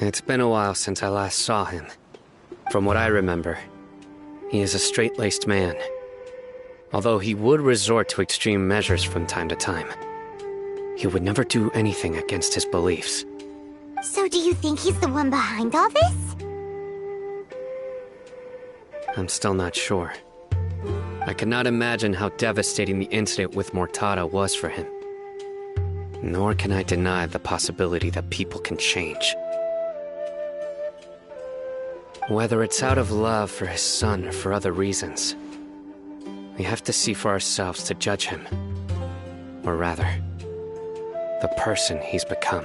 It's been a while since I last saw him. From what I remember, he is a straight-laced man. Although he would resort to extreme measures from time to time, he would never do anything against his beliefs. So do you think he's the one behind all this? I'm still not sure. I cannot imagine how devastating the incident with Mortada was for him. Nor can I deny the possibility that people can change. Whether it's out of love for his son or for other reasons, we have to see for ourselves to judge him. Or rather, the person he's become.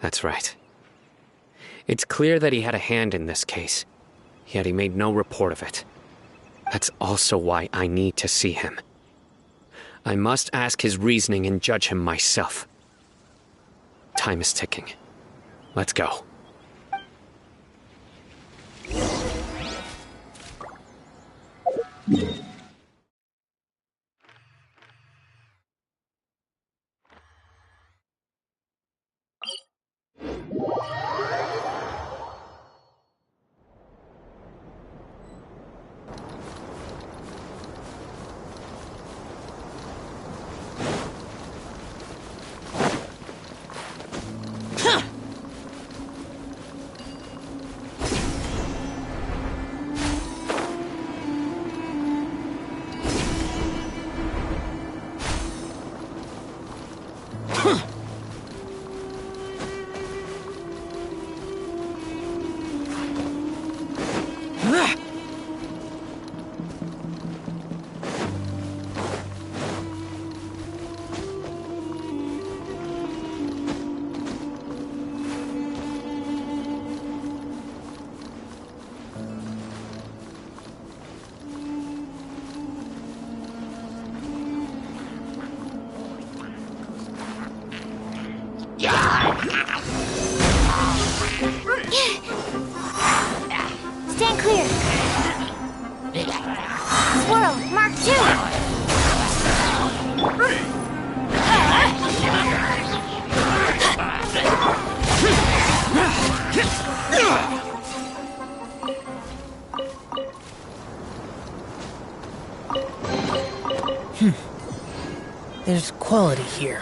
That's right. It's clear that he had a hand in this case, yet he made no report of it. That's also why I need to see him. I must ask his reasoning and judge him myself. Time is ticking. Let's go. Stand clear. Swirl, Mark 2. There's quality here.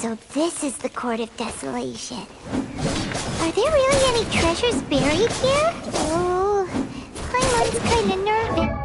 So this is the Court of Desolation. Are there really any treasures buried here? Oh, Paimon's kinda nervous.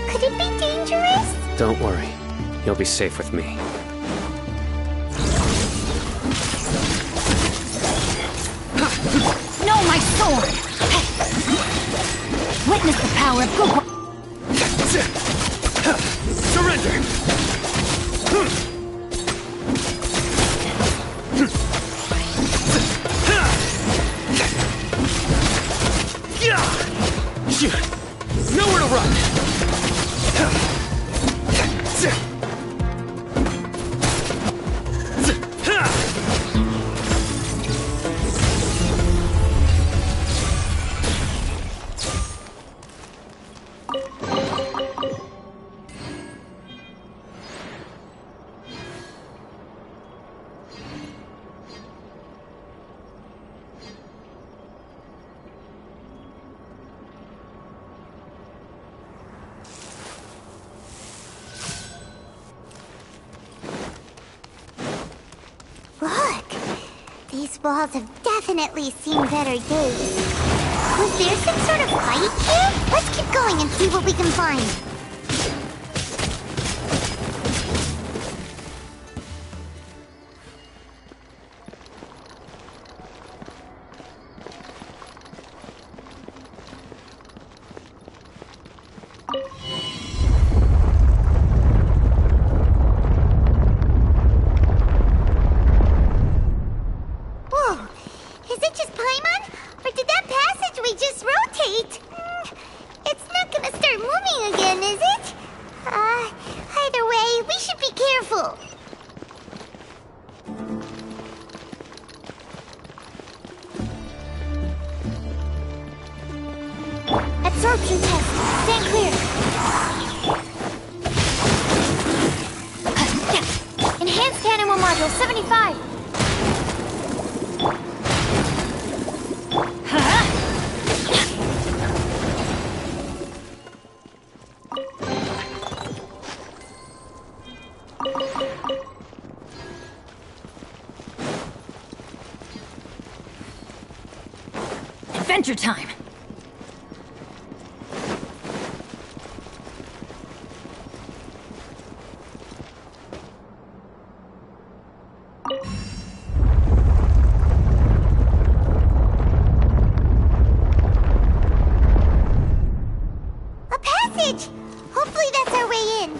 Could it be dangerous? Don't worry. You'll be safe with me. No, my sword! Witness the power of Google. Surrender! Nowhere to run! Look! These walls have definitely seen better days. Was there some sort of fight here? Let's keep going and see what we can find. Whoa! Is it just Paimon? Or did that passageway just rotate? It's not gonna start moving again, is it? Either way, we should be careful. Absorption test. Stand clear. Enhanced animal module 75. Adventure time! A passage! Hopefully that's our way in.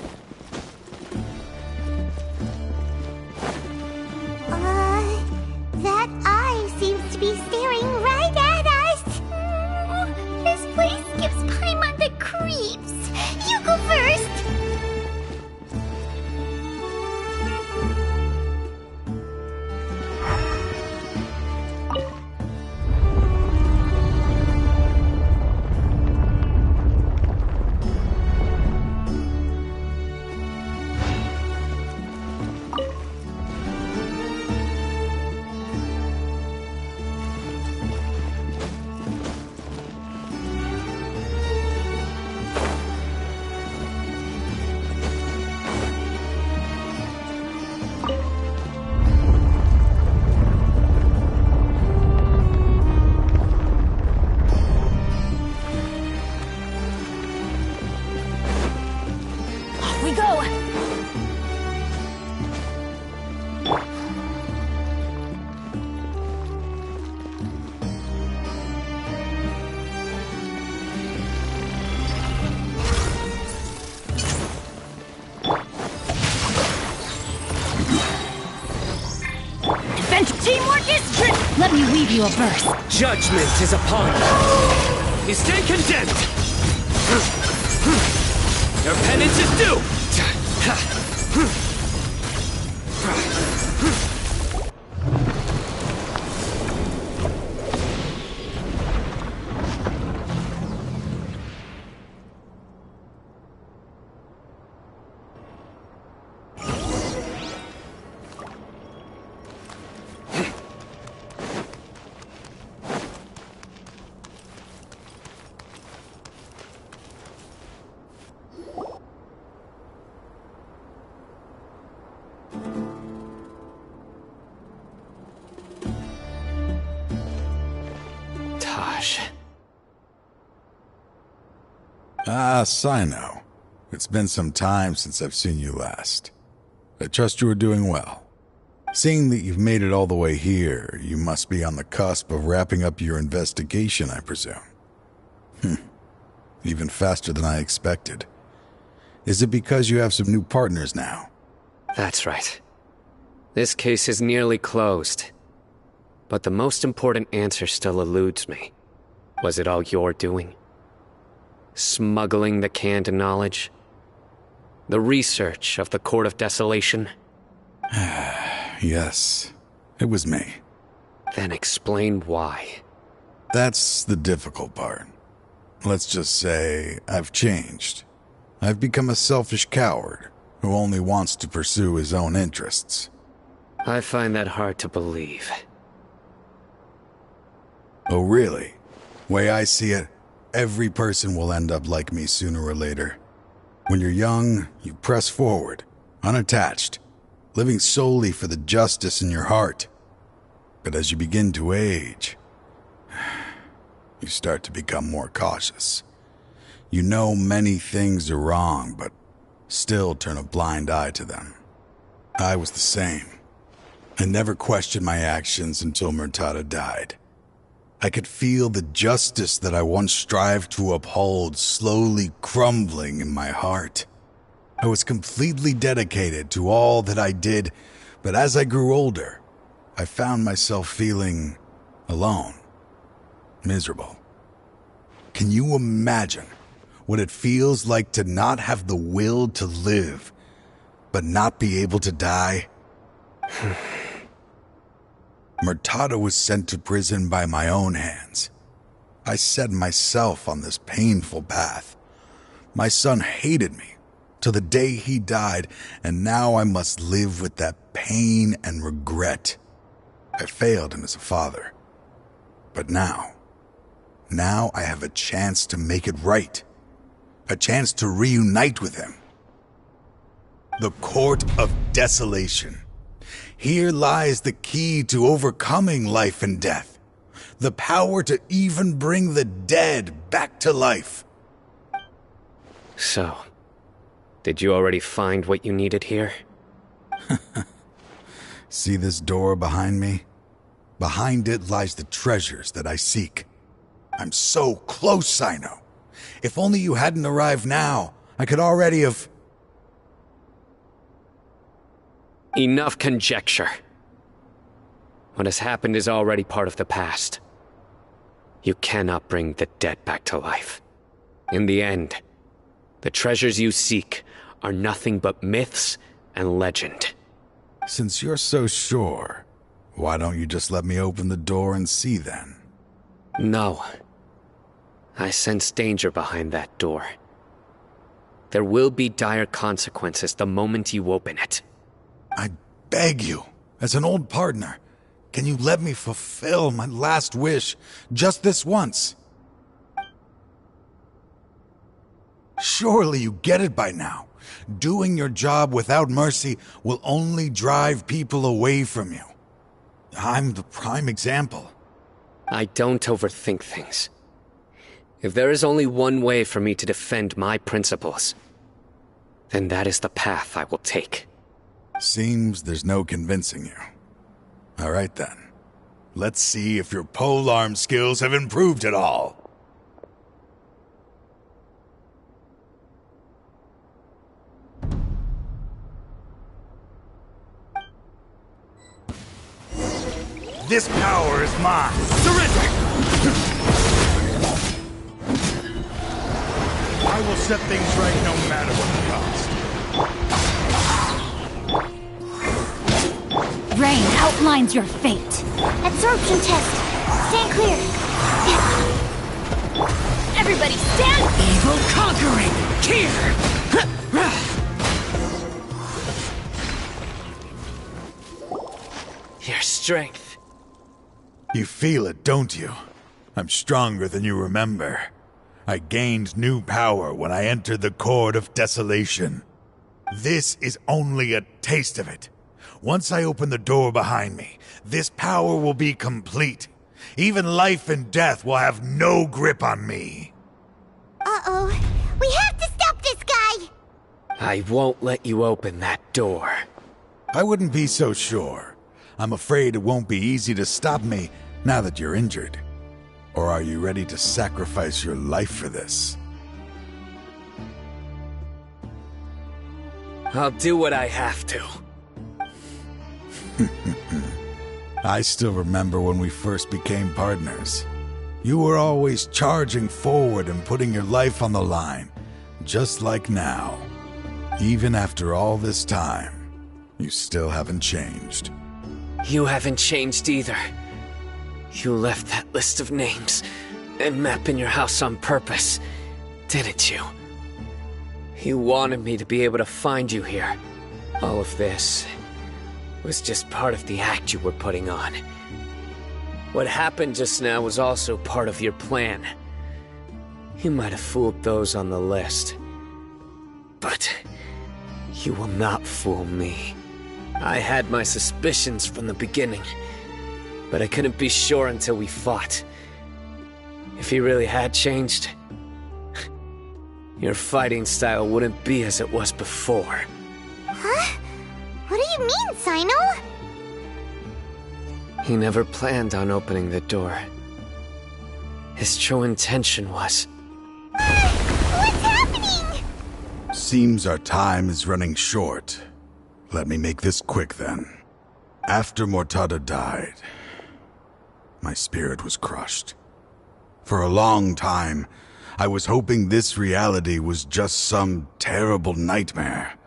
That eye seems to be staring right at us. This place gives Paimon the creeps. You go first. leave you a verse. Judgment is upon you. You stay condemned. Your penance is due. Ah, Sino. It's been some time since I've seen you last. I trust you are doing well. Seeing that you've made it all the way here, you must be on the cusp of wrapping up your investigation, I presume. Even faster than I expected. Is it because you have some new partners now? That's right. This case is nearly closed. But the most important answer still eludes me. Was it all your doing? Smuggling the canned knowledge? The research of the Court of Desolation? Yes, it was me. Then explain why. That's the difficult part. Let's just say I've changed. I've become a selfish coward who only wants to pursue his own interests. I find that hard to believe. Oh, really? Way I see it, every person will end up like me sooner or later. When you're young, you press forward, unattached, living solely for the justice in your heart. But as you begin to age, you start to become more cautious. You know many things are wrong, but still turn a blind eye to them. I was the same. I never questioned my actions until Murtada died. I could feel the justice that I once strived to uphold slowly crumbling in my heart. I was completely dedicated to all that I did, but as I grew older, I found myself feeling alone, miserable. Can you imagine what it feels like to not have the will to live, but not be able to die? Murtada was sent to prison by my own hands. I set myself on this painful path. My son hated me till the day he died, and now I must live with that pain and regret. I failed him as a father. But now I have a chance to make it right. A chance to reunite with him. The Court of Desolation. Here lies the key to overcoming life and death. The power to even bring the dead back to life. So, did you already find what you needed here? See this door behind me? Behind it lies the treasures that I seek. I'm so close, Sino. If only you hadn't arrived now, I could already have... Enough conjecture. What has happened is already part of the past. You cannot bring the dead back to life. In the end, the treasures you seek are nothing but myths and legend. Since you're so sure, why don't you just let me open the door and see then? No. I sense danger behind that door. There will be dire consequences the moment you open it. I beg you, as an old partner, can you let me fulfill my last wish just this once? Surely you get it by now. Doing your job without mercy will only drive people away from you. I'm the prime example. I don't overthink things. If there is only one way for me to defend my principles, then that is the path I will take. Seems there's no convincing you. All right then. Let's see if your polearm skills have improved at all. This power is mine. Surrender! I will set things right no matter what the cost. Rain outlines your fate. Absorption test. Stand clear. Everybody stand! Evil conquering! Here! Your strength. You feel it, don't you? I'm stronger than you remember. I gained new power when I entered the Court of Desolation. This is only a taste of it. Once I open the door behind me, this power will be complete. Even life and death will have no grip on me. Uh-oh. We have to stop this guy! I won't let you open that door. I wouldn't be so sure. I'm afraid it won't be easy to stop me now that you're injured. Or are you ready to sacrifice your life for this? I'll do what I have to. I still remember when we first became partners. You were always charging forward and putting your life on the line, just like now. Even after all this time, you still haven't changed. You haven't changed either. You left that list of names and map in your house on purpose, didn't you? You wanted me to be able to find you here. All of this was just part of the act you were putting on. What happened just now was also part of your plan. You might have fooled those on the list, but you will not fool me. I had my suspicions from the beginning, but I couldn't be sure until we fought. If he really had changed, your fighting style wouldn't be as it was before. Huh? What do you mean, Sino? He never planned on opening the door. His true intention was... What's happening? Seems our time is running short. Let me make this quick then. After Mortada died, my spirit was crushed. For a long time, I was hoping this reality was just some terrible nightmare.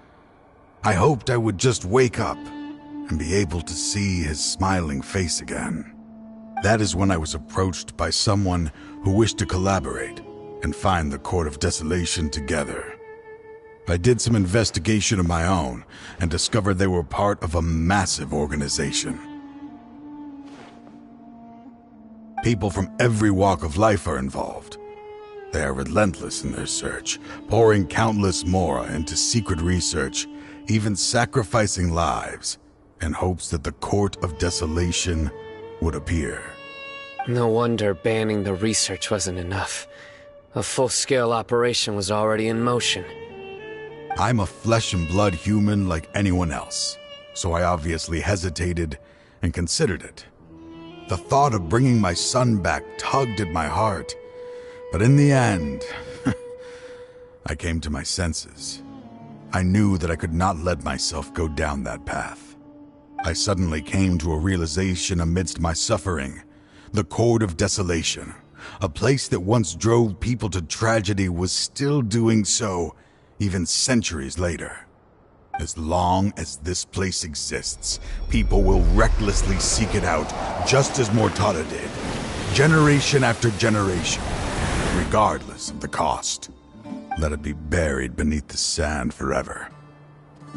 I hoped I would just wake up and be able to see his smiling face again. That is when I was approached by someone who wished to collaborate and find the Court of Desolation together. I did some investigation of my own and discovered they were part of a massive organization. People from every walk of life are involved. They are relentless in their search, pouring countless mora into secret research, even sacrificing lives in hopes that the Court of Desolation would appear. No wonder banning the research wasn't enough. A full-scale operation was already in motion. I'm a flesh and blood human like anyone else, so I obviously hesitated and considered it. The thought of bringing my son back tugged at my heart, but in the end, I came to my senses. I knew that I could not let myself go down that path. I suddenly came to a realization amidst my suffering. The Court of Desolation, a place that once drove people to tragedy, was still doing so even centuries later. As long as this place exists, people will recklessly seek it out, just as Mortada did, generation after generation, regardless of the cost. Let it be buried beneath the sand forever.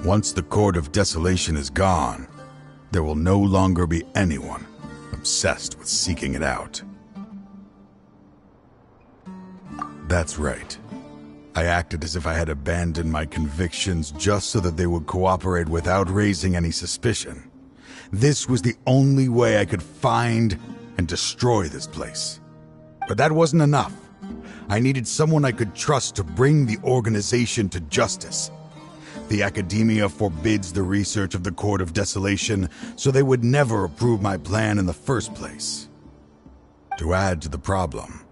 Once the Court of Desolation is gone, there will no longer be anyone obsessed with seeking it out. That's right. I acted as if I had abandoned my convictions just so that they would cooperate without raising any suspicion. This was the only way I could find and destroy this place. But that wasn't enough. I needed someone I could trust to bring the organization to justice. The academia forbids the research of the Court of Desolation, so they would never approve my plan in the first place. To add to the problem,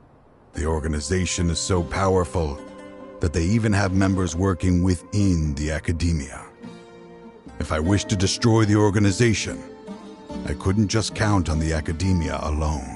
the organization is so powerful that they even have members working within the academia. If I wish to destroy the organization, I couldn't just count on the academia alone.